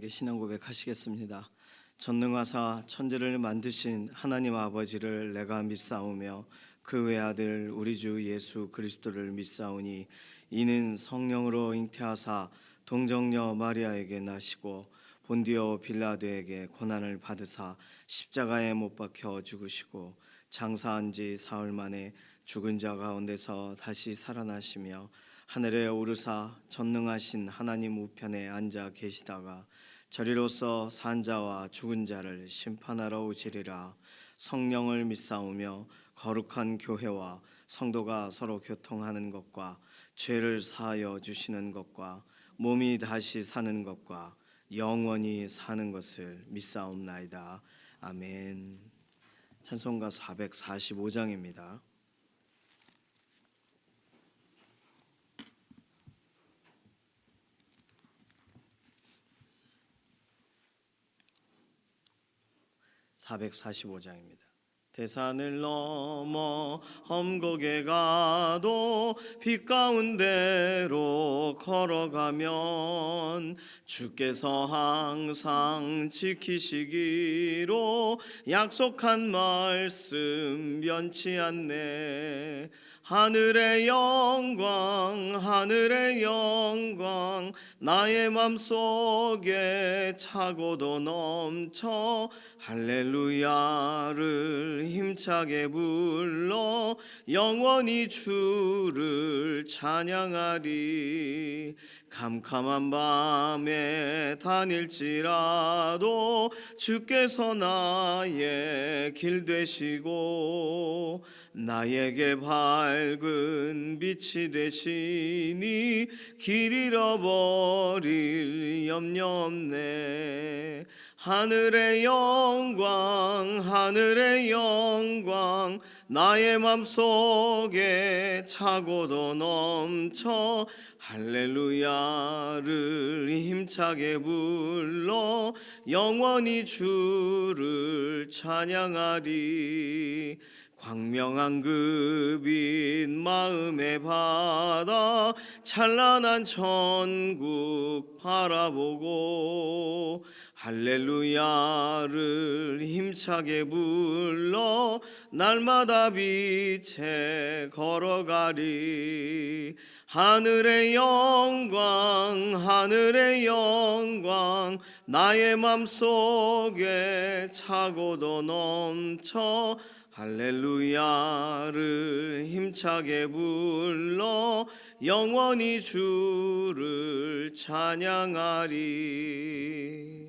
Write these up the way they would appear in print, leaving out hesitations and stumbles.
함께 신앙 고백하시겠습니다. 전능하사 천지를 만드신 하나님 아버지를 내가 믿사오며 그 외아들 우리 주 예수 그리스도를 믿사오니 이는 성령으로 잉태하사 동정녀 마리아에게 나시고 본디오 빌라도에게 고난을 받으사 십자가에 못 박혀 죽으시고 장사한 지 사흘 만에 죽은 자 가운데서 다시 살아나시며 하늘에 오르사 전능하신 하나님 우편에 앉아 계시다가 저리로서 산 자와 죽은 자를 심판하러 오시리라. 성령을 믿사오며 거룩한 교회와 성도가 서로 교통하는 것과 죄를 사하여 주시는 것과 몸이 다시 사는 것과 영원히 사는 것을 믿사옵나이다. 아멘. 찬송가 445장입니다. (445장입니다) 대산을 넘어 험곡에 가도 빛 가운데로 걸어가면 주께서 항상 지키시기로 약속한 말씀 변치 않네. 하늘의 영광 하늘의 영광 나의 맘속에 차고도 넘쳐 할렐루야를 힘차게 불러 영원히 주를 찬양하리. 캄캄한 밤에 다닐지라도 주께서 나의 길 되시고 나에게 밝은 빛이 되시니 길 잃어버릴 염려 없네. 하늘의 영광 하늘의 영광 나의 맘속에 차고도 넘쳐 할렐루야를 힘차게 불러 영원히 주를 찬양하리. 광명한 그 빛 마음의 바다 찬란한 천국 바라보고 할렐루야를 힘차게 불러 날마다 빛에 걸어가리. 하늘의 영광 하늘의 영광 나의 맘속에 차고도 넘쳐 할렐루야를 힘차게 불러 영원히 주를 찬양하리.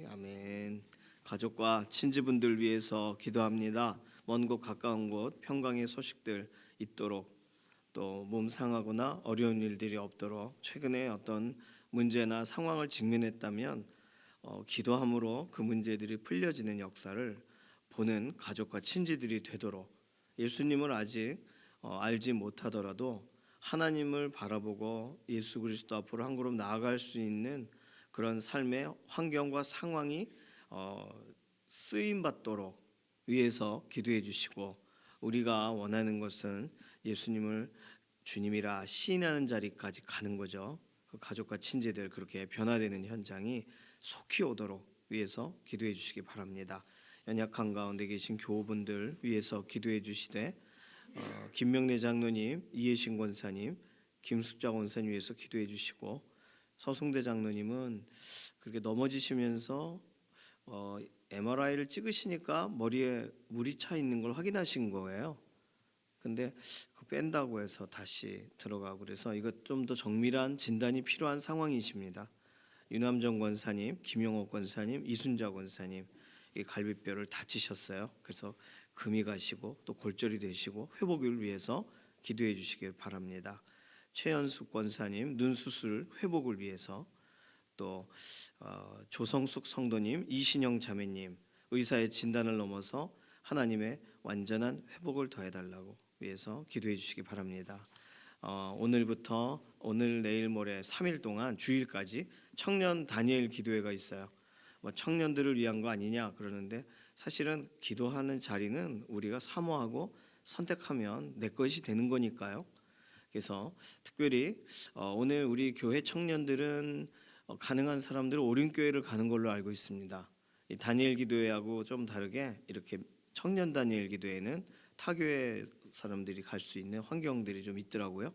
아멘. 가족과 친지분들 위해서 기도합니다. 먼 곳 가까운 곳 평강의 소식들 있도록, 또 몸 상하거나 어려운 일들이 없도록, 최근에 어떤 문제나 상황을 직면했다면 기도함으로 그 문제들이 풀려지는 역사를 보는 가족과 친지들이 되도록, 예수님을 아직 알지 못하더라도 하나님을 바라보고 예수 그리스도 앞으로 한 걸음 나아갈 수 있는 그런 삶의 환경과 상황이 쓰임받도록 위해서 기도해 주시고, 우리가 원하는 것은 예수님을 주님이라 시인하는 자리까지 가는 거죠. 그 가족과 친지들 그렇게 변화되는 현장이 속히 오도록 위해서 기도해 주시기 바랍니다. 연약한 가운데 계신 교우분들 위해서 기도해 주시되, 김명래 장로님, 이혜신 권사님, 김숙자 권사님 위해서 기도해 주시고, 서승대 장로님은 그렇게 넘어지시면서 MRI를 찍으시니까 머리에 물이 차 있는 걸 확인하신 거예요. 근데 그 뺀다고 해서 다시 들어가고, 그래서 이것 좀 더 정밀한 진단이 필요한 상황이십니다. 유남정 권사님, 김용옥 권사님, 이순자 권사님 이 갈비뼈를 다치셨어요. 그래서 금이 가시고 또 골절이 되시고 회복을 위해서 기도해 주시길 바랍니다. 최연숙 권사님 눈 수술 회복을 위해서, 또 조성숙 성도님, 이신영 자매님 의사의 진단을 넘어서 하나님의 완전한 회복을 더해달라고 위해서 기도해 주시기 바랍니다. 오늘부터 오늘 내일 모레 3일 동안 주일까지 청년 다니엘 기도회가 있어요. 청년들을 위한 거 아니냐 그러는데, 사실은 기도하는 자리는 우리가 사모하고 선택하면 내 것이 되는 거니까요. 그래서 특별히 오늘 우리 교회 청년들은 가능한 사람들은 오륜교회를 가는 걸로 알고 있습니다. 이 다니엘 기도회하고 좀 다르게 이렇게 청년 다니엘 기도회는 타교회 사람들이 갈 수 있는 환경들이 좀 있더라고요.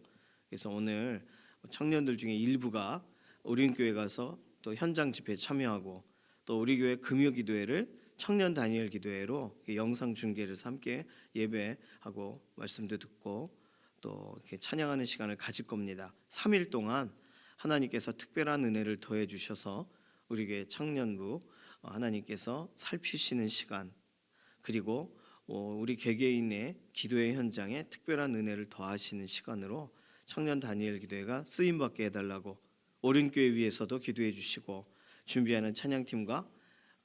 그래서 오늘 청년들 중에 일부가 오륜교회 가서 또 현장 집회에 참여하고, 또 우리 교회 금요 기도회를 청년 다니엘 기도회로 영상 중계를 해서 함께 예배하고 말씀도 듣고 또 이렇게 찬양하는 시간을 가질 겁니다. 3일 동안 하나님께서 특별한 은혜를 더해 주셔서 우리 교회 청년부 하나님께서 살피시는 시간, 그리고 우리 개개인의 기도의 현장에 특별한 은혜를 더하시는 시간으로 청년 다니엘 기도회가 쓰임 받게 해달라고 오륜교회 위해서도 기도해 주시고, 준비하는 찬양팀과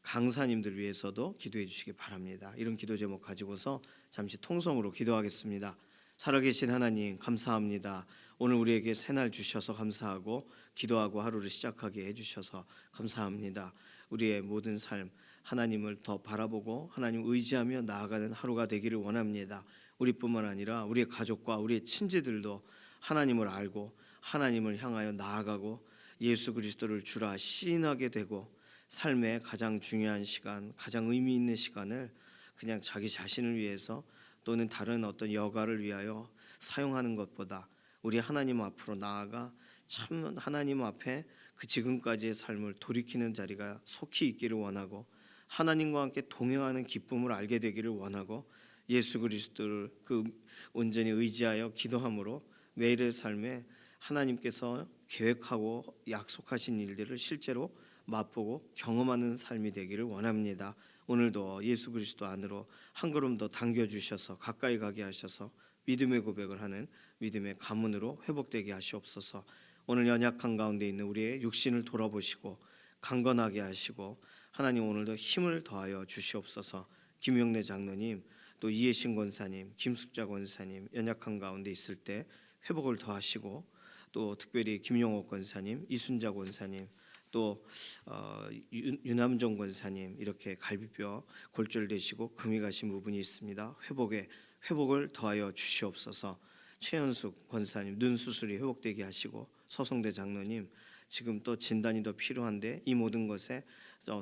강사님들 위해서도 기도해 주시기 바랍니다. 이런 기도 제목 가지고서 잠시 통성으로 기도하겠습니다. 살아계신 하나님, 감사합니다. 오늘 우리에게 새날 주셔서 감사하고, 기도하고 하루를 시작하게 해주셔서 감사합니다. 우리의 모든 삶 하나님을 더 바라보고 하나님 의지하며 나아가는 하루가 되기를 원합니다. 우리뿐만 아니라 우리의 가족과 우리의 친지들도 하나님을 알고 하나님을 향하여 나아가고 예수 그리스도를 주라 시인하게 되고, 삶의 가장 중요한 시간, 가장 의미 있는 시간을 그냥 자기 자신을 위해서 또는 다른 어떤 여가를 위하여 사용하는 것보다 우리 하나님 앞으로 나아가 참 하나님 앞에 그 지금까지의 삶을 돌이키는 자리가 속히 있기를 원하고, 하나님과 함께 동행하는 기쁨을 알게 되기를 원하고, 예수 그리스도를 온전히 의지하여 기도함으로 매일의 삶에 하나님께서 계획하고 약속하신 일들을 실제로 맛보고 경험하는 삶이 되기를 원합니다. 오늘도 예수 그리스도 안으로 한 걸음 더 당겨주셔서 가까이 가게 하셔서 믿음의 고백을 하는 믿음의 가문으로 회복되게 하시옵소서. 오늘 연약한 가운데 있는 우리의 육신을 돌아보시고 강건하게 하시고, 하나님 오늘도 힘을 더하여 주시옵소서. 김용래 장로님, 또 이해신 권사님, 김숙자 권사님 연약한 가운데 있을 때 회복을 더하시고, 또 특별히 김용옥 권사님, 이순자 권사님, 또 유남정 권사님 이렇게 갈비뼈 골절되시고 금이 가신 부분이 있습니다. 회복을 더하여 주시옵소서. 최현숙 권사님 눈 수술이 회복되게 하시고, 서성대 장로님 지금 또 진단이 더 필요한데 이 모든 것에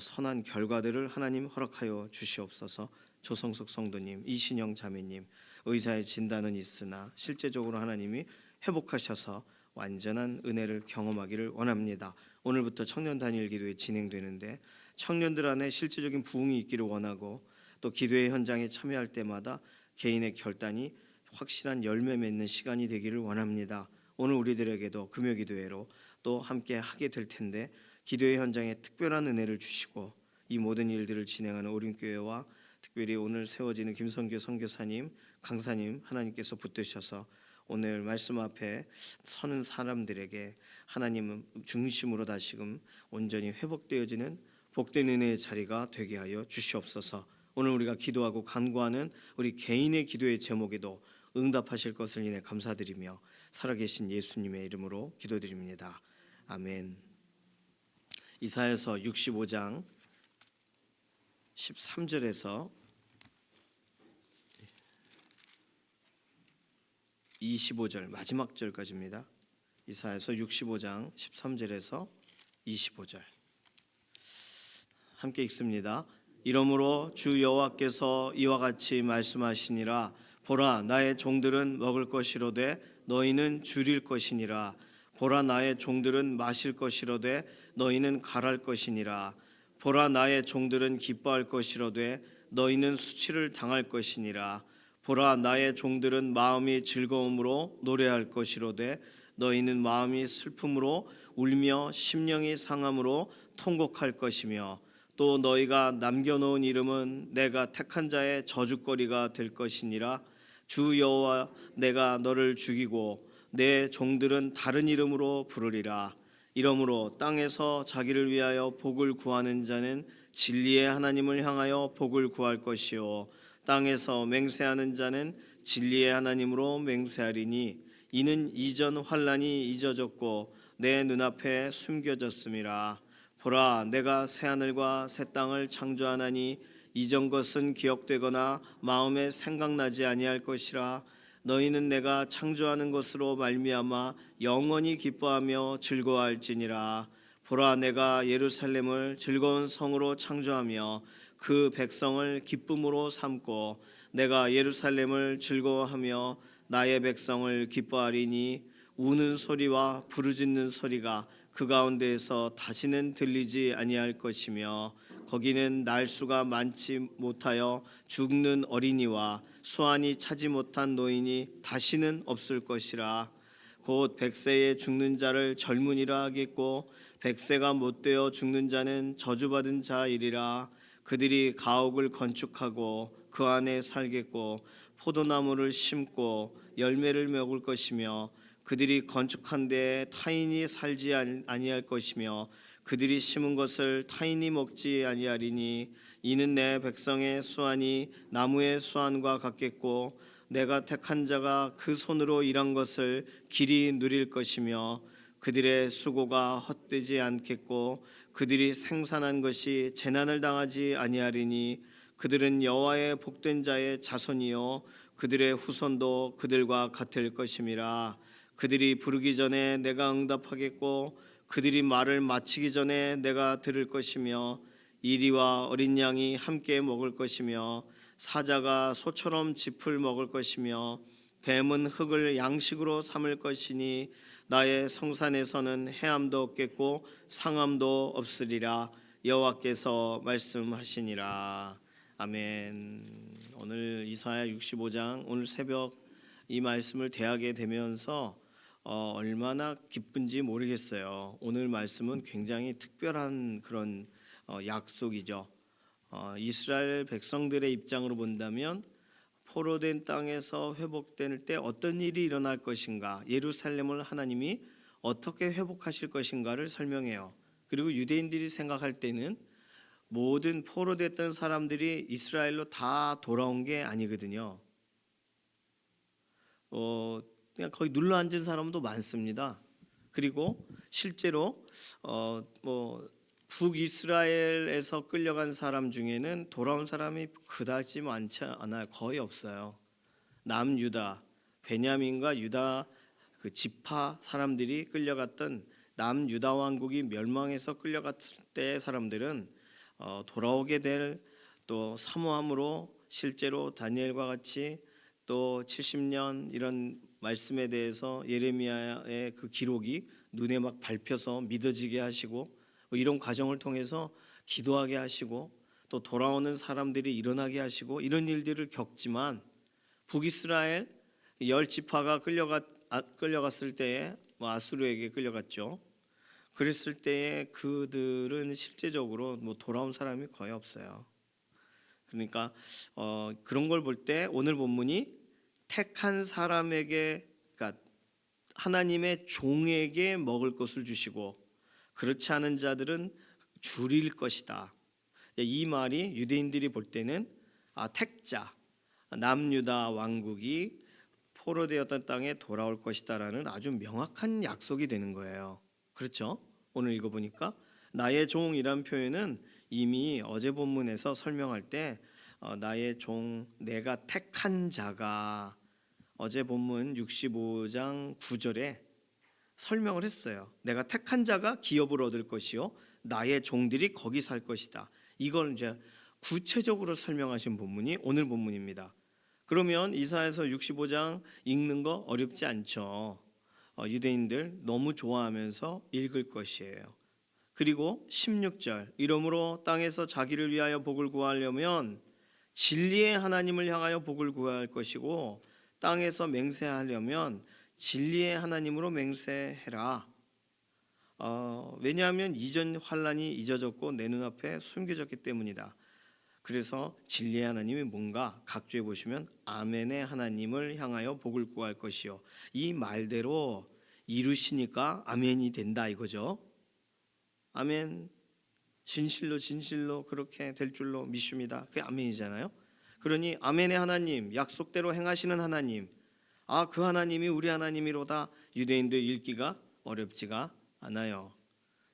선한 결과들을 하나님 허락하여 주시옵소서. 조성숙 성도님, 이신영 자매님 의사의 진단은 있으나 실제적으로 하나님이 회복하셔서 완전한 은혜를 경험하기를 원합니다. 오늘부터 청년 단일 기도회 진행되는데 청년들 안에 실제적인 부흥이 있기를 원하고, 또 기도의 현장에 참여할 때마다 개인의 결단이 확실한 열매 맺는 시간이 되기를 원합니다. 오늘 우리들에게도 금요 기도회로 또 함께 하게 될 텐데 기도의 현장에 특별한 은혜를 주시고, 이 모든 일들을 진행하는 오륜교회와 특별히 오늘 세워지는 김성교 선교사님, 강사님 하나님께서 붙드셔서 오늘 말씀 앞에 서는 사람들에게 하나님 중심으로 다시금 온전히 회복되어지는 복된 은혜의 자리가 되게 하여 주시옵소서. 오늘 우리가 기도하고 간구하는 우리 개인의 기도의 제목에도 응답하실 것을 인해 감사드리며 살아계신 예수님의 이름으로 기도드립니다. 아멘. 이사야서 65장 13절에서 25절 마지막 절까지입니다. 이사야서 65장 13절에서 25절 함께 읽습니다. 이러므로 주 여호와께서 이와 같이 말씀하시니라. 보라, 나의 종들은 먹을 것이로되 너희는 줄일 것이니라. 보라, 나의 종들은 마실 것이로되 너희는 갈할 것이니라. 보라, 나의 종들은 기뻐할 것이로되 너희는 수치를 당할 것이니라. 보라, 나의 종들은 마음이 즐거움으로 노래할 것이로되 너희는 마음이 슬픔으로 울며 심령이 상함으로 통곡할 것이며, 또 너희가 남겨놓은 이름은 내가 택한 자의 저주거리가 될 것이니라. 주 여호와, 내가 너를 죽이고 내 종들은 다른 이름으로 부르리라. 이러므로 땅에서 자기를 위하여 복을 구하는 자는 진리의 하나님을 향하여 복을 구할 것이요, 땅에서 맹세하는 자는 진리의 하나님으로 맹세하리니 이는 이전 환난이 잊어졌고 내 눈앞에 숨겨졌음이라. 보라, 내가 새 하늘과 새 땅을 창조하나니 이전 것은 기억되거나 마음에 생각나지 아니할 것이라. 너희는 내가 창조하는 것으로 말미암아 영원히 기뻐하며 즐거워할지니라. 보라, 내가 예루살렘을 즐거운 성으로 창조하며 그 백성을 기쁨으로 삼고 내가 예루살렘을 즐거워하며 나의 백성을 기뻐하리니 우는 소리와 부르짖는 소리가 그 가운데에서 다시는 들리지 아니할 것이며 거기는 날수가 많지 못하여 죽는 어린이와 수완이 차지 못한 노인이 다시는 없을 것이라. 곧 백세에 죽는 자를 젊은이라 하겠고 백세가 못되어 죽는 자는 저주받은 자이리라. 그들이 가옥을 건축하고 그 안에 살겠고 포도나무를 심고 열매를 먹을 것이며 그들이 건축한 데에 타인이 살지 아니할 것이며 그들이 심은 것을 타인이 먹지 아니하리니 이는 내 백성의 수완이 나무의 수완과 같겠고 내가 택한 자가 그 손으로 일한 것을 길이 누릴 것이며 그들의 수고가 헛되지 않겠고 그들이 생산한 것이 재난을 당하지 아니하리니 그들은 여호와의 복된 자의 자손이요 그들의 후손도 그들과 같을 것임이라. 그들이 부르기 전에 내가 응답하겠고 그들이 말을 마치기 전에 내가 들을 것이며 이리와 어린 양이 함께 먹을 것이며 사자가 소처럼 짚을 먹을 것이며 뱀은 흙을 양식으로 삼을 것이니 나의 성산에서는 해함도 없겠고 상함도 없으리라. 여호와께서 말씀하시니라. 아멘. 오늘 이사야 65장 오늘 새벽 이 말씀을 대하게 되면서 얼마나 기쁜지 모르겠어요. 오늘 말씀은 굉장히 특별한 그런 약속이죠. 이스라엘 백성들의 입장으로 본다면 포로된 땅에서 회복될 때 어떤 일이 일어날 것인가, 예루살렘을 하나님이 어떻게 회복하실 것인가를 설명해요. 그리고 유대인들이 생각할 때는 모든 포로됐던 사람들이 이스라엘로 다 돌아온 게 아니거든요. 그냥 거기 눌러 앉은 사람도 많습니다. 그리고 실제로 북이스라엘에서 끌려간 사람 중에는 돌아온 사람이 그다지 많지 않아요. 거의 없어요. 남유다, 베냐민과 유다 그 지파 사람들이 끌려갔던 남유다 왕국이 멸망해서 끌려갔을 때 사람들은 돌아오게 될 또 사모함으로 실제로 다니엘과 같이 또 70년 이런 말씀에 대해서 예레미야의 그 기록이 눈에 막 밟혀서 믿어지게 하시고 이런 과정을 통해서 기도하게 하시고 또 돌아오는 사람들이 일어나게 하시고 이런 일들을 겪지만 북이스라엘 10지파가 끌려갔을 때에 아수르에게 끌려갔죠. 그랬을 때에 그들은 실제적으로 돌아온 사람이 거의 없어요. 그러니까 그런 걸 볼 때 오늘 본문이 택한 사람에게, 그러니까 하나님의 종에게 먹을 것을 주시고 그렇지 않은 자들은 줄일 것이다. 이 말이 유대인들이 볼 때는 택자, 남유다 왕국이 포로되었던 땅에 돌아올 것이다라는 아주 명확한 약속이 되는 거예요. 그렇죠? 오늘 읽어보니까 나의 종이란 표현은 이미 어제 본문에서 설명할 때 나의 종, 내가 택한 자가 어제 본문 65장 9절에 설명을 했어요. 내가 택한 자가 기업을 얻을 것이요 나의 종들이 거기 살 것이다. 이걸 이제 구체적으로 설명하신 본문이 오늘 본문입니다. 그러면 이사야서 65장 읽는 거 어렵지 않죠. 유대인들 너무 좋아하면서 읽을 것이에요. 그리고 16절 이러므로 땅에서 자기를 위하여 복을 구하려면 진리의 하나님을 향하여 복을 구할 것이고 땅에서 맹세하려면 진리의 하나님으로 맹세해라. 왜냐하면 이전 환란이 잊어졌고 내 눈앞에 숨겨졌기 때문이다. 그래서 진리의 하나님이 뭔가 각주에 보시면 아멘의 하나님을 향하여 복을 구할 것이요. 이 말대로 이루시니까 아멘이 된다 이거죠. 아멘. 진실로 진실로 그렇게 될 줄로 믿습니다. 그게 아멘이잖아요. 그러니 아멘의 하나님, 약속대로 행하시는 하나님, 그 하나님이 우리 하나님이로다. 유대인들 읽기가 어렵지가 않아요.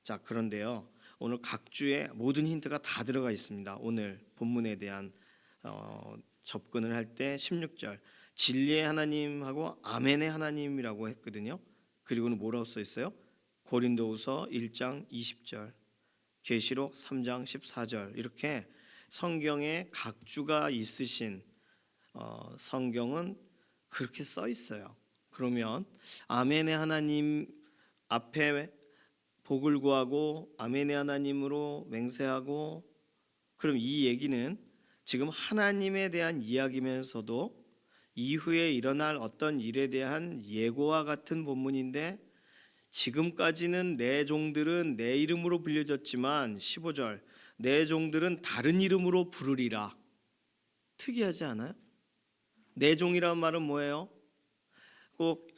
자, 그런데요, 오늘 각 주에 모든 힌트가 다 들어가 있습니다. 오늘 본문에 대한 접근을 할 때 16절 진리의 하나님하고 아멘의 하나님이라고 했거든요. 그리고는 뭐라고 써 있어요? 고린도후서 1장 20절, 계시록 3장 14절 이렇게 성경에 각주가 있으신 성경은 그렇게 써 있어요. 그러면 아멘의 하나님 앞에 복을 구하고 아멘의 하나님으로 맹세하고, 그럼 이 얘기는 지금 하나님에 대한 이야기면서도 이후에 일어날 어떤 일에 대한 예고와 같은 본문인데, 지금까지는 내 종들은 내 이름으로 불려졌지만 15절 내 종들은 다른 이름으로 부르리라. 특이하지 않아요? 내 종이라는 말은 뭐예요? 꼭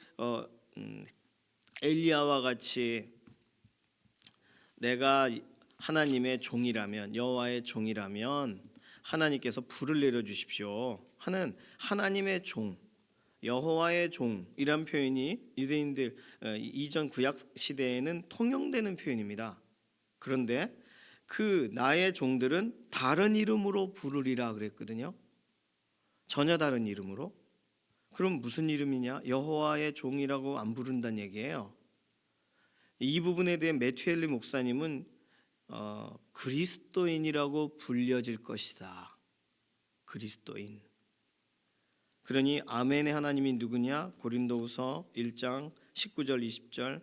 엘리야와 같이 내가 하나님의 종이라면, 여호와의 종이라면 하나님께서 불을 내려 주십시오 하는 하나님의 종, 여호와의 종이란 표현이 유대인들 이전 구약 시대에는 통용되는 표현입니다. 그런데 그 나의 종들은 다른 이름으로 부르리라 그랬거든요. 전혀 다른 이름으로. 그럼 무슨 이름이냐? 여호와의 종이라고 안 부른다는 얘기예요. 이 부분에 대해 매튜엘리 목사님은 그리스도인이라고 불려질 것이다. 그리스도인. 그러니 아멘의 하나님이 누구냐? 고린도후서 1장 19절 20절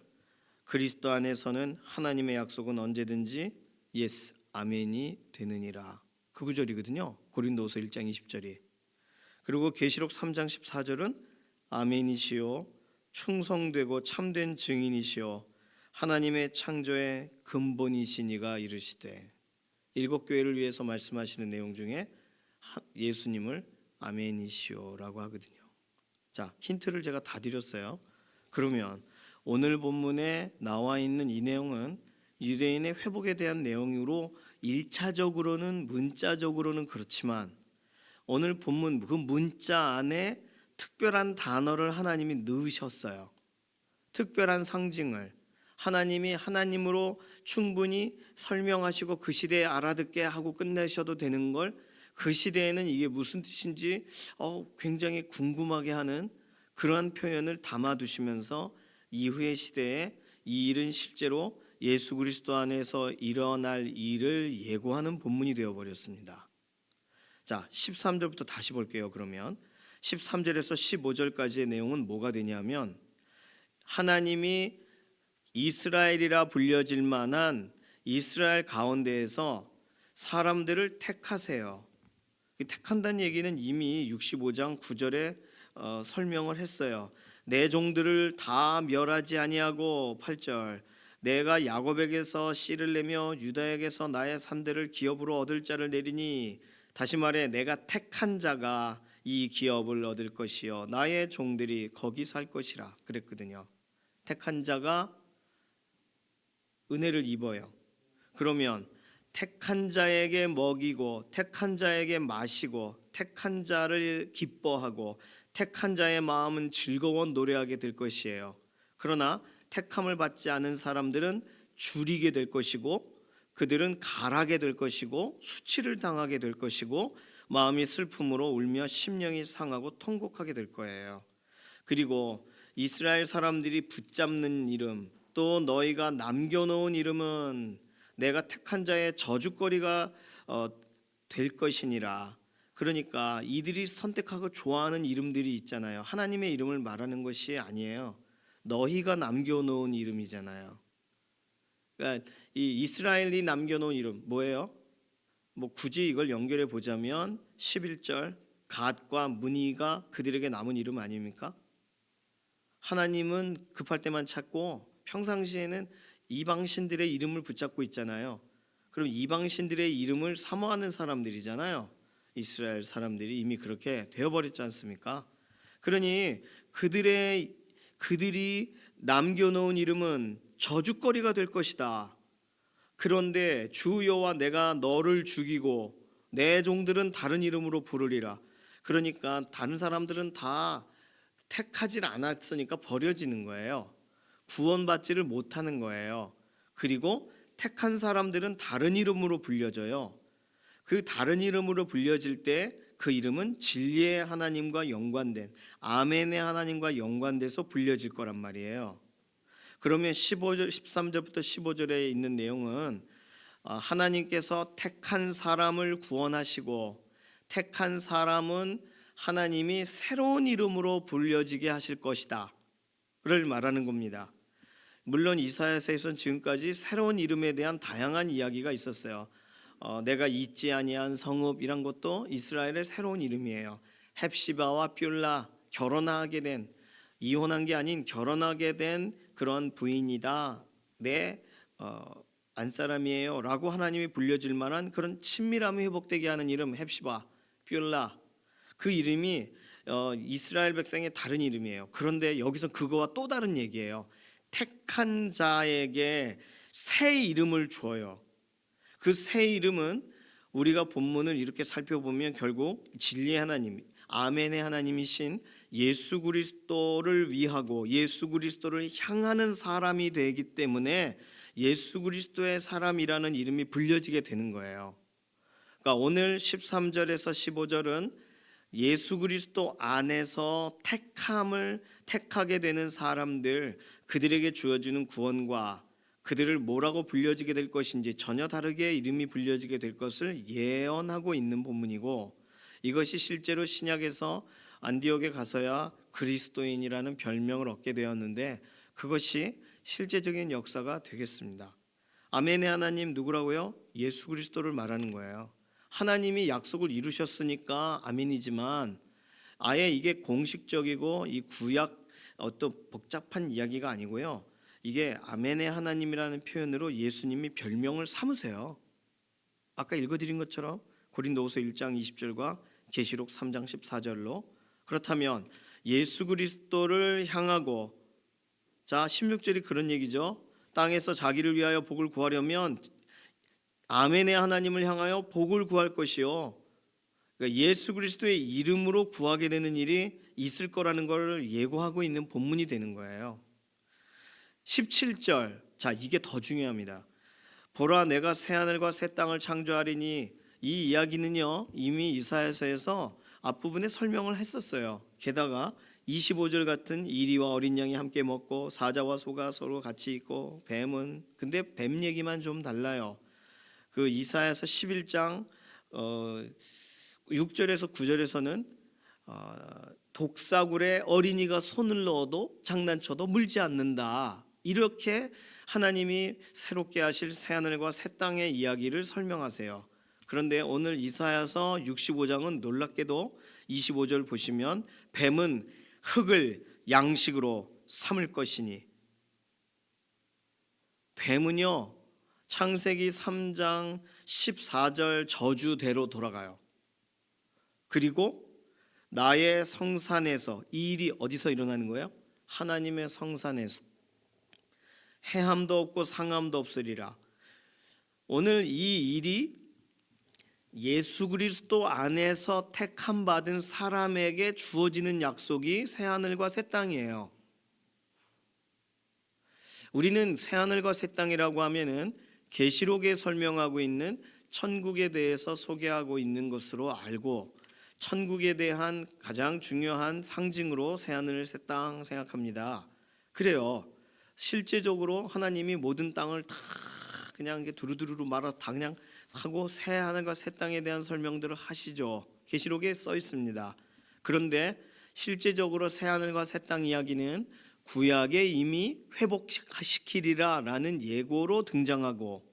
그리스도 안에서는 하나님의 약속은 언제든지 예스 아멘이 되느니라. 그 구절이거든요. 고린도후서 1장 20절이. 그리고 계시록 3장 14절은 아멘이시요 충성되고 참된 증인이시요 하나님의 창조의 근본이시니가 이르시되, 일곱 교회를 위해서 말씀하시는 내용 중에 예수님을 아멘이시오라고 하거든요. 자, 힌트를 제가 다 드렸어요. 그러면 오늘 본문에 나와 있는 이 내용은 유대인의 회복에 대한 내용으로 1차적으로는 문자적으로는 그렇지만, 오늘 본문 그 문자 안에 특별한 단어를 하나님이 넣으셨어요. 특별한 상징을 하나님이 하나님으로 충분히 설명하시고 그 시대에 알아듣게 하고 끝내셔도 되는 걸, 그 시대에는 이게 무슨 뜻인지 굉장히 궁금하게 하는 그러한 표현을 담아두시면서 이후의 시대에 이 일은 실제로 예수 그리스도 안에서 일어날 일을 예고하는 본문이 되어버렸습니다. 자, 13절부터 다시 볼게요. 그러면 13절에서 15절까지의 내용은 뭐가 되냐면, 하나님이 이스라엘이라 불려질 만한 이스라엘 가운데에서 사람들을 택하세요. 택한다는 얘기는 이미 65장 9절에 설명을 했어요. 내 종들을 다 멸하지 아니하고 8절 내가 야곱에게서 씨를 내며 유다에게서 나의 산들을 기업으로 얻을 자를 내리니, 다시 말해 내가 택한 자가 이 기업을 얻을 것이요 나의 종들이 거기 살 것이라 그랬거든요. 택한 자가 은혜를 입어요. 그러면 택한 자에게 먹이고 택한 자에게 마시고 택한 자를 기뻐하고 택한 자의 마음은 즐거워 노래하게 될 것이에요. 그러나 택함을 받지 않은 사람들은 줄이게 될 것이고, 그들은 가라게 될 것이고 수치를 당하게 될 것이고 마음이 슬픔으로 울며 심령이 상하고 통곡하게 될 거예요. 그리고 이스라엘 사람들이 붙잡는 이름, 또 너희가 남겨놓은 이름은 내가 택한 자의 저주거리가 될 것이니라. 그러니까 이들이 선택하고 좋아하는 이름들이 있잖아요. 하나님의 이름을 말하는 것이 아니에요. 너희가 남겨놓은 이름이잖아요. 그러니까 이 이스라엘이 남겨놓은 이름 뭐예요? 뭐 굳이 이걸 연결해 보자면 11절 갓과 무니가 그들에게 남은 이름 아닙니까? 하나님은 급할 때만 찾고 평상시에는 이방신들의 이름을 붙잡고 있잖아요. 그럼 이방신들의 이름을 사모하는 사람들이잖아요. 이스라엘 사람들이 이미 그렇게 되어버렸지 않습니까? 그러니 그들이 남겨놓은 이름은 저주거리가 될 것이다. 그런데 주 여호와 내가 너를 죽이고 내 종들은 다른 이름으로 부르리라. 그러니까 다른 사람들은 다 택하지 않았으니까 버려지는 거예요. 구원받지를 못하는 거예요. 그리고 택한 사람들은 다른 이름으로 불려져요. 그 다른 이름으로 불려질 때 그 이름은 진리의 하나님과 연관된 아멘의 하나님과 연관돼서 불려질 거란 말이에요. 그러면 15절 13절부터 15절에 있는 내용은 하나님께서 택한 사람을 구원하시고 택한 사람은 하나님이 새로운 이름으로 불려지게 하실 것이다 를 말하는 겁니다. 물론 이사야서에서는 지금까지 새로운 이름에 대한 다양한 이야기가 있었어요. 내가 잊지 아니한 성읍 이란 것도 이스라엘의 새로운 이름이에요. 헵시바와 뷸라, 결혼하게 된, 이혼한 게 아닌 결혼하게 된 그런 부인이다, 내 안사람이에요 라고 하나님이 불려질 만한 그런 친밀함이 회복되게 하는 이름, 헵시바, 뷸라, 그 이름이 이스라엘 백성의 다른 이름이에요. 그런데 여기서 그거와 또 다른 얘기예요. 택한 자에게 새 이름을 주어요. 그 새 이름은 우리가 본문을 이렇게 살펴보면 결국 진리의 하나님, 아멘의 하나님이신 예수 그리스도를 위하고 예수 그리스도를 향하는 사람이 되기 때문에 예수 그리스도의 사람이라는 이름이 불려지게 되는 거예요. 그러니까 오늘 13절에서 15절은 예수 그리스도 안에서 택하게 되는 사람들, 그들에게 주어지는 구원과 그들을 뭐라고 불려지게 될 것인지 전혀 다르게 이름이 불려지게 될 것을 예언하고 있는 본문이고, 이것이 실제로 신약에서 안디옥에 가서야 그리스도인이라는 별명을 얻게 되었는데 그것이 실제적인 역사가 되겠습니다. 아멘의 하나님 누구라고요? 예수 그리스도를 말하는 거예요. 하나님이 약속을 이루셨으니까 아멘이지만 아예 이게 공식적이고 이 구약 어떤 복잡한 이야기가 아니고요. 이게 아멘의 하나님이라는 표현으로 예수님이 별명을 삼으세요. 아까 읽어드린 것처럼 고린도후서 1장 20절과 계시록 3장 14절로. 그렇다면 예수 그리스도를 향하고, 자 16절이 그런 얘기죠. 땅에서 자기를 위하여 복을 구하려면 아멘의 하나님을 향하여 복을 구할 것이요, 그러니까 예수 그리스도의 이름으로 구하게 되는 일이 있을 거라는 것을 예고하고 있는 본문이 되는 거예요. 17절, 자 이게 더 중요합니다. 보라 내가 새하늘과 새 땅을 창조하리니, 이 이야기는요 이미 이사야서에서 앞부분에 설명을 했었어요. 게다가 25절 같은 이리와 어린 양이 함께 먹고 사자와 소가 서로 같이 있고 뱀은, 근데 뱀 얘기만 좀 달라요. 그 이사야서 11장 6절에서 9절에서는 독사굴에 어린이가 손을 넣어도 장난쳐도 물지 않는다, 이렇게 하나님이 새롭게 하실 새하늘과 새 땅의 이야기를 설명하세요. 그런데 오늘 이사야서 65장은 놀랍게도 25절 보시면 뱀은 흙을 양식으로 삼을 것이니, 뱀은요 창세기 3장 14절 저주대로 돌아가요. 그리고 나의 성산에서, 이 일이 어디서 일어나는 거예요? 하나님의 성산에서 해함도 없고 상함도 없으리라. 오늘 이 일이 예수 그리스도 안에서 택함 받은 사람에게 주어지는 약속이 새하늘과 새 땅이에요. 우리는 새하늘과 새 땅이라고 하면은 계시록에 설명하고 있는 천국에 대해서 소개하고 있는 것으로 알고, 천국에 대한 가장 중요한 상징으로 새하늘 새 땅 생각합니다. 그래요. 실제적으로 하나님이 모든 땅을 다 그냥 두루두루 말아 다 그냥 하고 새하늘과 새 땅에 대한 설명들을 하시죠. 계시록에 써 있습니다. 그런데 실제적으로 새하늘과 새 땅 이야기는 구약에 이미 회복시키리라라는 예고로 등장하고,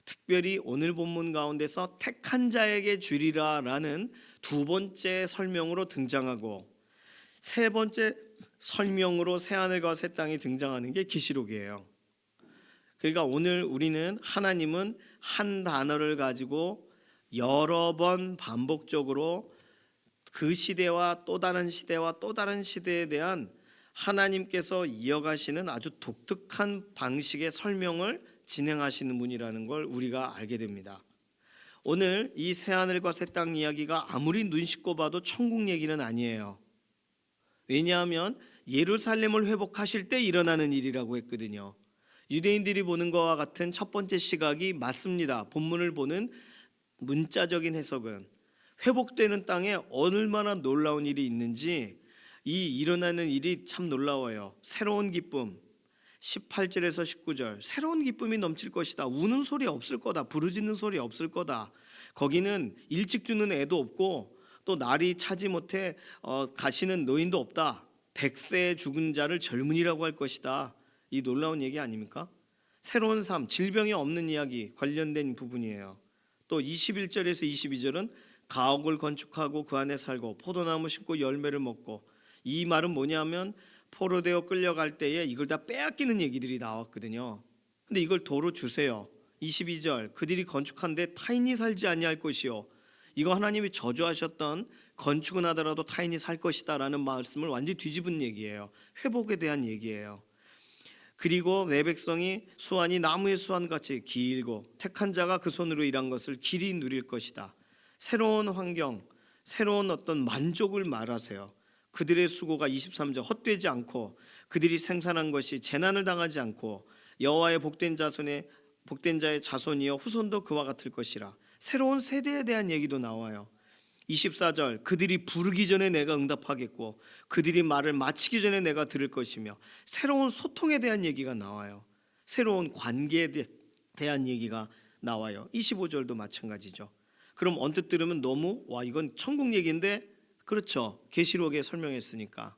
특별히 오늘 본문 가운데서 택한 자에게 주리라라는 두 번째 설명으로 등장하고, 세 번째 설명으로 새하늘과 새 땅이 등장하는 게 계시록이에요. 그러니까 오늘 우리는 하나님은 한 단어를 가지고 여러 번 반복적으로 그 시대와 또 다른 시대와 또 다른 시대에 대한 하나님께서 이어가시는 아주 독특한 방식의 설명을 진행하시는 분이라는 걸 우리가 알게 됩니다. 오늘 이 새하늘과 새 땅 이야기가 아무리 눈 씻고 봐도 천국 얘기는 아니에요. 왜냐하면 예루살렘을 회복하실 때 일어나는 일이라고 했거든요. 유대인들이 보는 것과 같은 첫 번째 시각이 맞습니다. 본문을 보는 문자적인 해석은 회복되는 땅에 얼마나 놀라운 일이 있는지, 이 일어나는 일이 참 놀라워요. 새로운 기쁨, 18절에서 19절 새로운 기쁨이 넘칠 것이다. 우는 소리 없을 거다. 부르짖는 소리 없을 거다. 거기는 일찍 주는 애도 없고 또 날이 차지 못해 가시는 노인도 없다. 100세에 죽은 자를 젊은이라고 할 것이다. 이 놀라운 얘기 아닙니까? 새로운 삶, 질병이 없는 이야기 관련된 부분이에요. 또 21절에서 22절은 가옥을 건축하고 그 안에 살고 포도나무 심고 열매를 먹고, 이 말은 뭐냐면 포로되어 끌려갈 때에 이걸 다 빼앗기는 얘기들이 나왔거든요. 근데 이걸 도로 주세요. 22절 그들이 건축한데 타인이 살지 아니할 것이요, 이거 하나님이 저주하셨던 건축은 하더라도 타인이 살 것이다 라는 말씀을 완전히 뒤집은 얘기예요. 회복에 대한 얘기예요. 그리고 내 백성이 수완이 나무의 수완같이 길고 택한 자가 그 손으로 일한 것을 길이 누릴 것이다. 새로운 환경, 새로운 어떤 만족을 말하세요. 그들의 수고가 23절 헛되지 않고 그들이 생산한 것이 재난을 당하지 않고 여호와의 복된 자의 자손이여 후손도 그와 같을 것이라. 새로운 세대에 대한 얘기도 나와요. 24절 그들이 부르기 전에 내가 응답하겠고 그들이 말을 마치기 전에 내가 들을 것이며, 새로운 소통에 대한 얘기가 나와요. 새로운 관계에 대한 얘기가 나와요. 25절도 마찬가지죠. 그럼 언뜻 들으면 너무 이건 천국 얘기인데, 그렇죠, 계시록에 설명했으니까.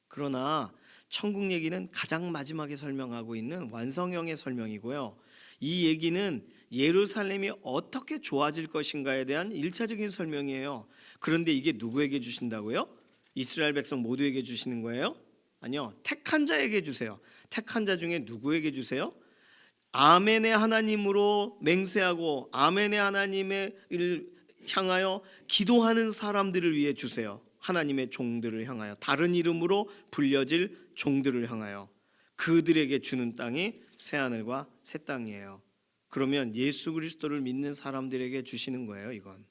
그러나 천국 얘기는 가장 마지막에 설명하고 있는 완성형의 설명이고요. 이 얘기는 예루살렘이 어떻게 좋아질 것인가에 대한 1차적인 설명이에요. 그런데 이게 누구에게 주신다고요? 이스라엘 백성 모두에게 주시는 거예요? 아니요, 택한 자에게 주세요. 택한 자 중에 누구에게 주세요? 아멘의 하나님으로 맹세하고 아멘의 하나님을 향하여 기도하는 사람들을 위해 주세요. 하나님의 종들을 향하여, 다른 이름으로 불려질 종들을 향하여 그들에게 주는 땅이 새하늘과 새 땅이에요. 그러면 예수 그리스도를 믿는 사람들에게 주시는 거예요. 이건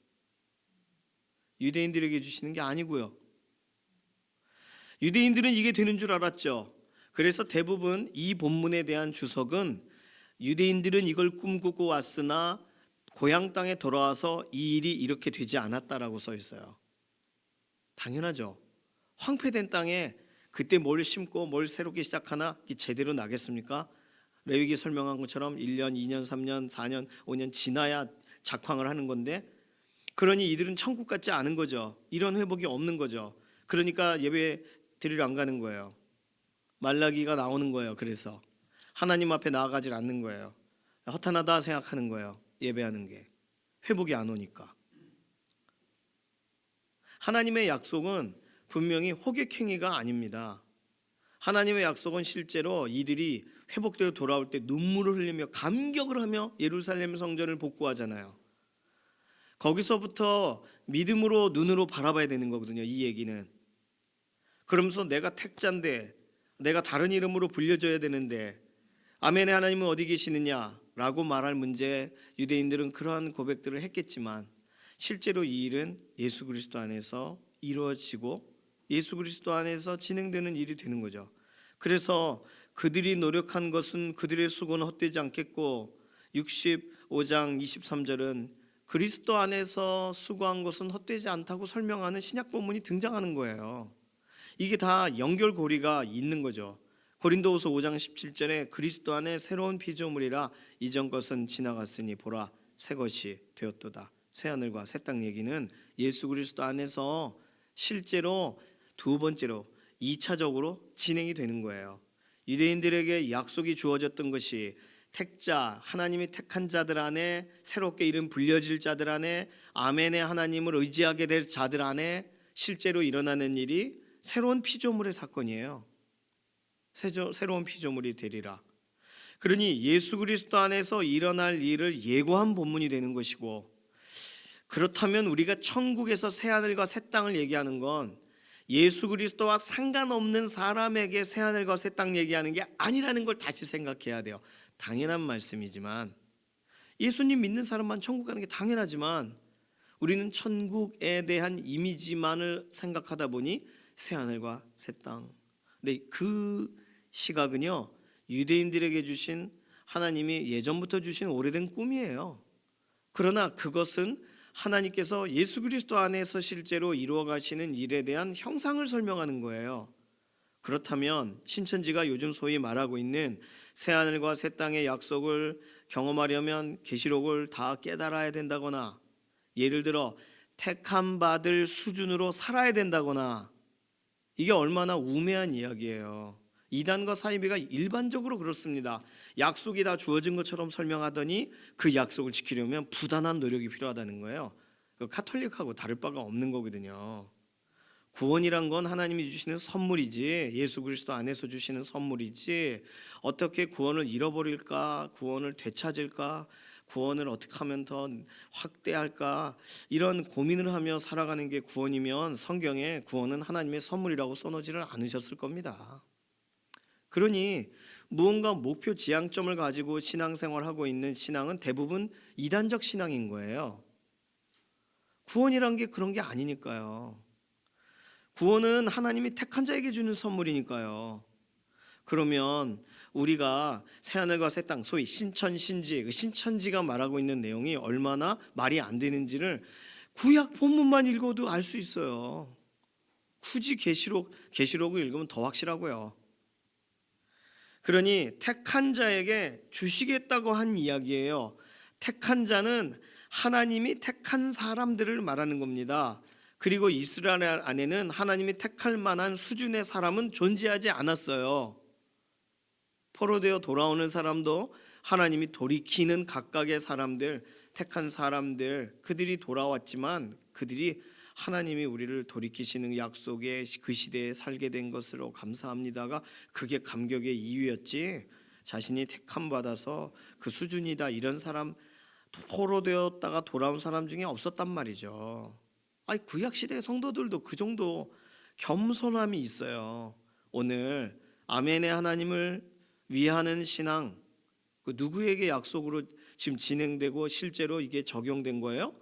유대인들에게 주시는 게 아니고요. 유대인들은 이게 되는 줄 알았죠. 그래서 대부분 이 본문에 대한 주석은 유대인들은 이걸 꿈꾸고 왔으나 고향 땅에 돌아와서 이 일이 이렇게 되지 않았다라고 써 있어요. 당연하죠. 황폐된 땅에 그때 뭘 심고 뭘 새롭게 시작하나 제대로 나겠습니까? 레위기 설명한 것처럼 1년, 2년, 3년, 4년, 5년 지나야 작황을 하는 건데, 그러니 이들은 천국 같지 않은 거죠. 이런 회복이 없는 거죠. 그러니까 예배 드리러 안 가는 거예요. 말라기가 나오는 거예요. 그래서 하나님 앞에 나아가질 않는 거예요. 허탄하다 생각하는 거예요. 예배하는 게 회복이 안 오니까. 하나님의 약속은 분명히 호객행위가 아닙니다. 하나님의 약속은 실제로 이들이 회복되어 돌아올 때 눈물을 흘리며 감격을 하며 예루살렘 성전을 복구하잖아요. 거기서부터 믿음으로 눈으로 바라봐야 되는 거거든요. 이 얘기는. 그러면서 내가 택자인데, 내가 다른 이름으로 불려져야 되는데 아멘의 하나님은 어디 계시느냐라고 말할 문제, 유대인들은 그러한 고백들을 했겠지만 실제로 이 일은 예수 그리스도 안에서 이루어지고 예수 그리스도 안에서 진행되는 일이 되는 거죠. 그래서 그들이 노력한 것은 그들의 수고는 헛되지 않겠고, 65장 23절은 그리스도 안에서 수고한 것은 헛되지 않다고 설명하는 신약 본문이 등장하는 거예요. 이게 다 연결고리가 있는 거죠. 고린도후서 5장 17절에 그리스도 안에 새로운 피조물이라 이전 것은 지나갔으니 보라 새 것이 되었도다. 새 하늘과 새 땅 얘기는 예수 그리스도 안에서 실제로 두 번째로 2차적으로 진행이 되는 거예요. 유대인들에게 약속이 주어졌던 것이 택자, 하나님이 택한 자들 안에, 새롭게 이름 불려질 자들 안에, 아멘의 하나님을 의지하게 될 자들 안에 실제로 일어나는 일이 새로운 피조물의 사건이에요. 새로운 피조물이 되리라. 그러니 예수 그리스도 안에서 일어날 일을 예고한 본문이 되는 것이고, 그렇다면 우리가 천국에서 새하늘과 새 땅을 얘기하는 건 예수 그리스도와 상관없는 사람에게 새하늘과 새 땅 얘기하는 게 아니라는 걸 다시 생각해야 돼요. 당연한 말씀이지만, 예수님 믿는 사람만 천국 가는 게 당연하지만 우리는 천국에 대한 이미지만을 생각하다 보니 새하늘과 새 땅. 근데 그 시각은요, 유대인들에게 주신, 하나님이 예전부터 주신 오래된 꿈이에요. 그러나 그것은 하나님께서 예수 그리스도 안에서 실제로 이루어 가시는 일에 대한 형상을 설명하는 거예요. 그렇다면 신천지가 요즘 소위 말하고 있는 새하늘과 새 땅의 약속을 경험하려면 계시록을 다 깨달아야 된다거나, 예를 들어 택함 받을 수준으로 살아야 된다거나, 이게 얼마나 우매한 이야기예요. 이단과 사이비가 일반적으로 그렇습니다. 약속이 다 주어진 것처럼 설명하더니 그 약속을 지키려면 부단한 노력이 필요하다는 거예요. 카톨릭하고 다를 바가 없는 거거든요. 구원이란 건 하나님이 주시는 선물이지, 예수 그리스도 안에서 주시는 선물이지, 어떻게 구원을 잃어버릴까, 구원을 되찾을까, 구원을 어떻게 하면 더 확대할까, 이런 고민을 하며 살아가는 게 구원이면 성경에 구원은 하나님의 선물이라고 써놓지를 않으셨을 겁니다. 그러니 무언가 목표 지향점을 가지고 신앙생활하고 있는 신앙은 대부분 이단적 신앙인 거예요. 구원이란 게 그런 게 아니니까요. 구원은 하나님이 택한 자에게 주는 선물이니까요. 그러면 우리가 새하늘과 새 땅, 소위 신천신지, 그 신천지가 말하고 있는 내용이 얼마나 말이 안 되는지를 구약 본문만 읽어도 알 수 있어요. 굳이 계시록을 읽으면 더 확실하고요. 그러니 택한 자에게 주시겠다고 한 이야기예요. 택한 자는 하나님이 택한 사람들을 말하는 겁니다. 그리고 이스라엘 안에는 하나님이 택할 만한 수준의 사람은 존재하지 않았어요. 포로되어 돌아오는 사람도 하나님이 돌이키는 각각의 사람들, 택한 사람들, 그들이 돌아왔지만 그들이 하나님이 우리를 돌이키시는 약속의 그 시대에 살게 된 것으로 감사합니다가 그게 감격의 이유였지, 자신이 택함 받아서 그 수준이다 이런 사람, 포로되었다가 돌아온 사람 중에 없었단 말이죠. 아니 구약 시대 성도들도 그 정도 겸손함이 있어요. 오늘 아멘의 하나님을 위하는 신앙, 그 누구에게 약속으로 지금 진행되고 실제로 이게 적용된 거예요?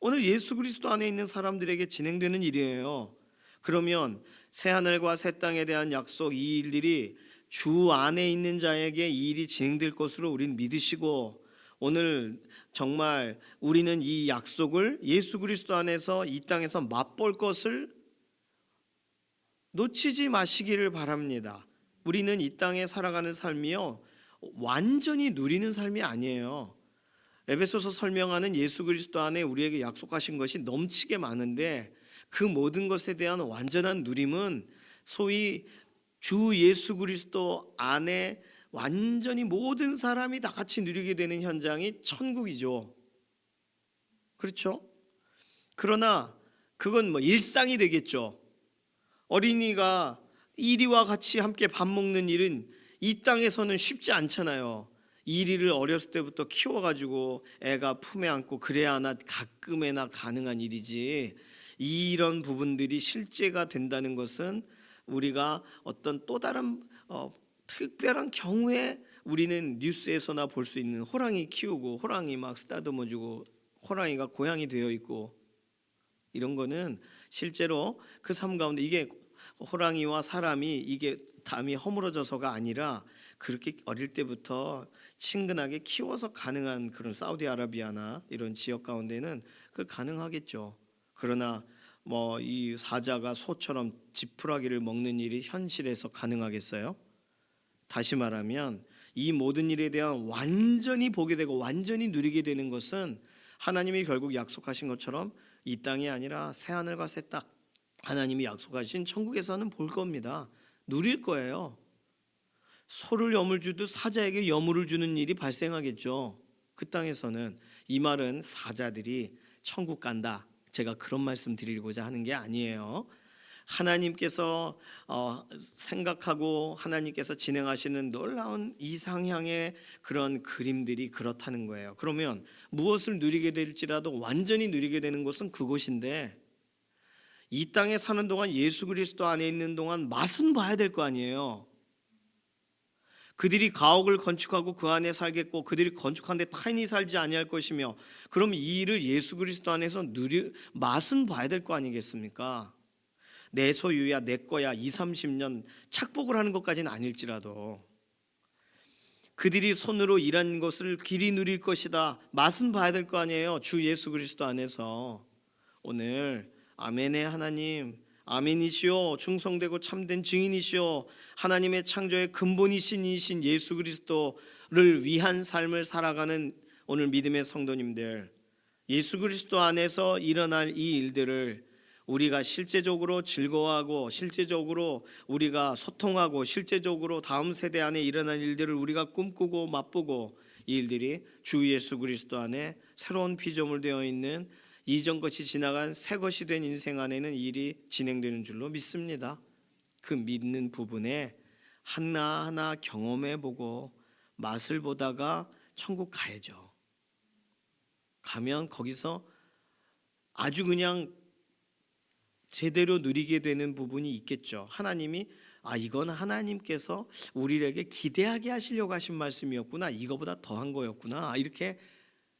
오늘 예수 그리스도 안에 있는 사람들에게 진행되는 일이에요. 그러면 새하늘과 새 땅에 대한 약속, 이 일들이 주 안에 있는 자에게 이 일이 진행될 것으로 우리는 믿으시고, 오늘 정말 우리는 이 약속을 예수 그리스도 안에서 이 땅에서 맛볼 것을 놓치지 마시기를 바랍니다. 우리는 이 땅에 살아가는 삶이요, 완전히 누리는 삶이 아니에요. 에베소서 설명하는 예수 그리스도 안에 우리에게 약속하신 것이 넘치게 많은데, 그 모든 것에 대한 완전한 누림은 소위 주 예수 그리스도 안에 완전히 모든 사람이 다 같이 누리게 되는 현장이 천국이죠. 그렇죠? 그러나 그건 뭐 일상이 되겠죠. 어린이가 이리와 같이 함께 밥 먹는 일은 이 땅에서는 쉽지 않잖아요. 이리를 어렸을 때부터 키워가지고 애가 품에 안고 그래야 하나 가끔에나 가능한 일이지, 이런 부분들이 실제가 된다는 것은 우리가 어떤 또 다른 특별한 경우에 우리는 뉴스에서나 볼 수 있는, 호랑이 키우고 호랑이 막 쓰다듬어주고 호랑이가 고양이 되어 있고, 이런 거는 실제로 그 삶 가운데 이게 호랑이와 사람이 이게 담이 허물어져서가 아니라 그렇게 어릴 때부터 친근하게 키워서 가능한 그런 사우디아라비아나 이런 지역 가운데는 그 가능하겠죠. 그러나 뭐 이 사자가 소처럼 지푸라기를 먹는 일이 현실에서 가능하겠어요? 다시 말하면 이 모든 일에 대한 완전히 보게 되고 완전히 누리게 되는 것은 하나님이 결국 약속하신 것처럼 이 땅이 아니라 새 하늘과 새 땅, 하나님이 약속하신 천국에서는 볼 겁니다. 누릴 거예요. 소를 여물 주듯 사자에게 여물을 주는 일이 발생하겠죠. 그 땅에서는. 이 말은 사자들이 천국 간다, 제가 그런 말씀 드리고자 하는 게 아니에요. 하나님께서 생각하고 하나님께서 진행하시는 놀라운 이상향의 그런 그림들이 그렇다는 거예요. 그러면 무엇을 누리게 될지라도 완전히 누리게 되는 곳은 그곳인데, 이 땅에 사는 동안 예수 그리스도 안에 있는 동안 맛은 봐야 될 거 아니에요. 그들이 가옥을 건축하고 그 안에 살겠고 그들이 건축한 데 타인이 살지 아니할 것이며, 그럼 이 일을 예수 그리스도 안에서 맛은 봐야 될 거 아니겠습니까? 내 소유야 내 거야 20-30년 착복을 하는 것까지는 아닐지라도 그들이 손으로 일한 것을 길이 누릴 것이다, 맛은 봐야 될 거 아니에요. 주 예수 그리스도 안에서. 오늘 아멘의 하나님, 아멘이시오 충성되고 참된 증인이시오 하나님의 창조의 근본이신 이신 예수 그리스도를 위한 삶을 살아가는 오늘 믿음의 성도님들, 예수 그리스도 안에서 일어날 이 일들을 우리가 실제적으로 즐거워하고 실제적으로 우리가 소통하고 실제적으로 다음 세대 안에 일어날 일들을 우리가 꿈꾸고 맛보고 이 일들이 주 예수 그리스도 안에 새로운 피조물 되어 있는 이전 것이 지나간 새 것이 된 인생 안에는 일이 진행되는 줄로 믿습니다. 그 믿는 부분에 하나하나 경험해보고 맛을 보다가 천국 가야죠. 가면 거기서 아주 그냥 제대로 누리게 되는 부분이 있겠죠. 하나님이 이건 하나님께서 우리에게 기대하게 하시려고 하신 말씀이었구나, 이거보다 더한 거였구나, 이렇게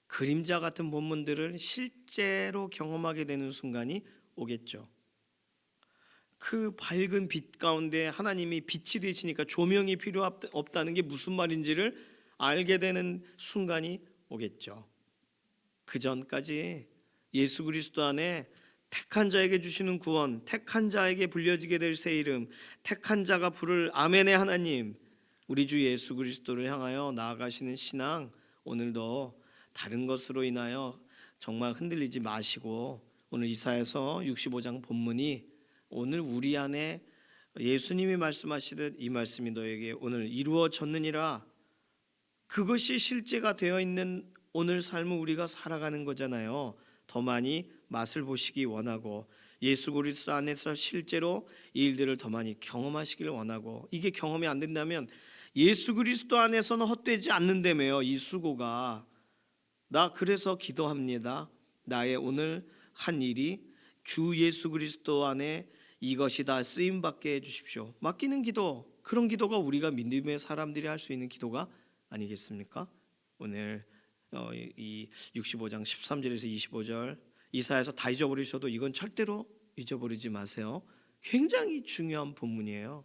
그림자 같은 본문들을 실제로 경험하게 되는 순간이 오겠죠. 그 밝은 빛 가운데 하나님이 빛이 되시니까 조명이 필요 없다는 게 무슨 말인지를 알게 되는 순간이 오겠죠. 그 전까지 예수 그리스도 안에 택한 자에게 주시는 구원, 택한 자에게 불려지게 될 새 이름, 택한 자가 부를 아멘의 하나님, 우리 주 예수 그리스도를 향하여 나아가시는 신앙, 오늘도 다른 것으로 인하여 정말 흔들리지 마시고 오늘 이사야서 65장 본문이 오늘 우리 안에 예수님이 말씀하시듯 이 말씀이 너에게 오늘 이루어졌느니라, 그것이 실제가 되어 있는 오늘 삶을 우리가 살아가는 거잖아요. 더 많이 맛을 보시기 원하고 예수 그리스도 안에서 실제로 이 일들을 더 많이 경험하시기를 원하고, 이게 경험이 안 된다면 예수 그리스도 안에서는 헛되지 않는다며요. 이 수고가. 나 그래서 기도합니다. 나의 오늘 한 일이 주 예수 그리스도 안에 이것이 다 쓰임받게 해주십시오. 맡기는 기도, 그런 기도가 우리가 믿음의 사람들이 할 수 있는 기도가 아니겠습니까? 오늘 이 65장 13절에서 25절 이사야서 다 잊어버리셔도 이건 절대로 잊어버리지 마세요. 굉장히 중요한 본문이에요.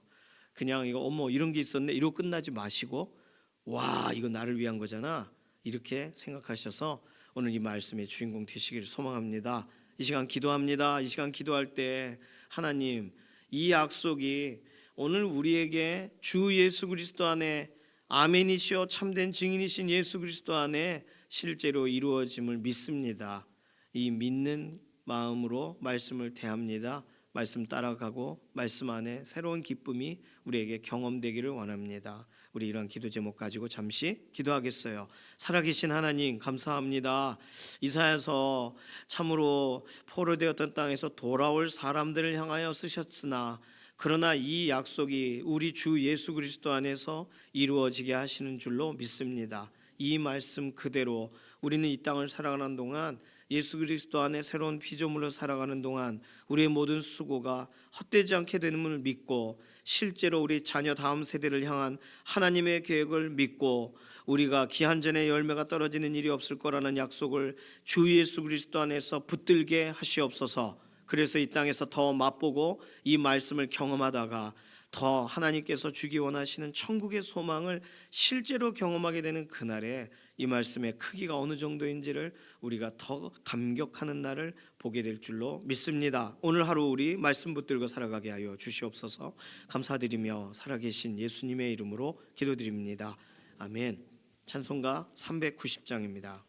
그냥 이거 이런 게 있었네 이러고 끝나지 마시고, 와 이거 나를 위한 거잖아 이렇게 생각하셔서 오늘 이 말씀의 주인공 되시기를 소망합니다. 이 시간 기도합니다. 이 시간 기도할 때 하나님, 이 약속이 오늘 우리에게 주 예수 그리스도 안에 아멘이시오 참된 증인이신 예수 그리스도 안에 실제로 이루어짐을 믿습니다. 이 믿는 마음으로 말씀을 대합니다. 말씀 따라가고 말씀 안에 새로운 기쁨이 우리에게 경험되기를 원합니다. 우리 이런 기도 제목 가지고 잠시 기도하겠어요. 살아계신 하나님 감사합니다. 이사야서 참으로 포로되었던 땅에서 돌아올 사람들을 향하여 쓰셨으나 그러나 이 약속이 우리 주 예수 그리스도 안에서 이루어지게 하시는 줄로 믿습니다. 이 말씀 그대로 우리는 이 땅을 살아가는 동안 예수 그리스도 안에 새로운 피조물로 살아가는 동안 우리의 모든 수고가 헛되지 않게 되는을 믿고 실제로 우리 자녀 다음 세대를 향한 하나님의 계획을 믿고 우리가 기한전에 열매가 떨어지는 일이 없을 거라는 약속을 주 예수 그리스도 안에서 붙들게 하시옵소서. 그래서 이 땅에서 더 맛보고 이 말씀을 경험하다가 더 하나님께서 주기 원하시는 천국의 소망을 실제로 경험하게 되는 그날에 이 말씀의 크기가 어느 정도인지를 우리가 더 감격하는 날을 보게 될 줄로 믿습니다. 오늘 하루 우리 말씀 붙들고 살아가게 하여 주시옵소서. 감사드리며 살아계신 예수님의 이름으로 기도드립니다. 아멘. 찬송가 390장입니다.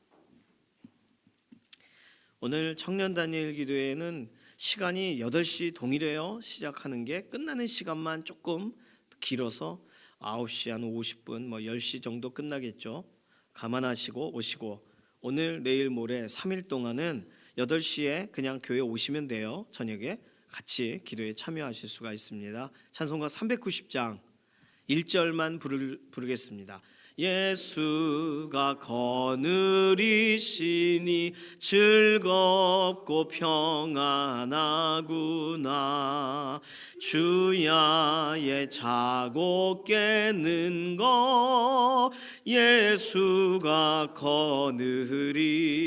오늘 청년 다니엘 기도회는 시간이 8시 동일해요. 시작하는 게 끝나는 시간만 조금 길어서 9시 한 50분 10시 정도 끝나겠죠. 감안하시고 오시고 오늘 내일 모레 3일 동안은 8시에 그냥 교회 오시면 돼요. 저녁에 같이 기도에 참여하실 수가 있습니다. 찬송가 390장 1절만 부르겠습니다. 예수가 거느리시니 즐겁고 평안하구나. 주야의 자고 깨는 거 예수가 거느리시네.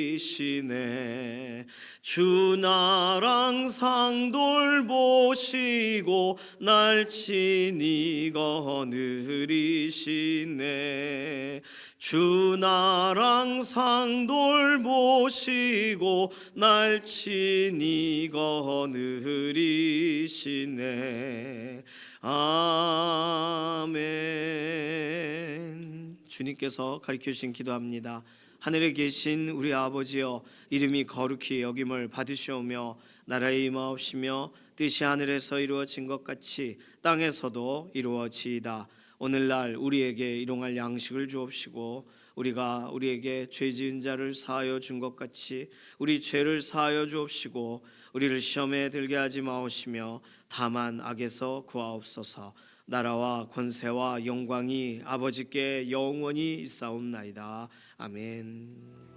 주 나랑 상돌보시고 날 친히 거느리시네. 주 나랑 상돌보시고 날 친히 거느리시네. 아멘. 주님께서 가르쳐주신 기도합니다. 하늘에 계신 우리 아버지여, 이름이 거룩히 여김을 받으시오며 나라의 임하옵시며 뜻이 하늘에서 이루어진 것 같이 땅에서도 이루어지이다. 오늘날 우리에게 일용할 양식을 주옵시고 우리가 우리에게 죄 지은 자를 사하여 준 것 같이 우리 죄를 사하여 주옵시고 우리를 시험에 들게 하지 마옵시며 다만 악에서 구하옵소서. 나라와 권세와 영광이 아버지께 영원히 있사옵나이다. 아멘.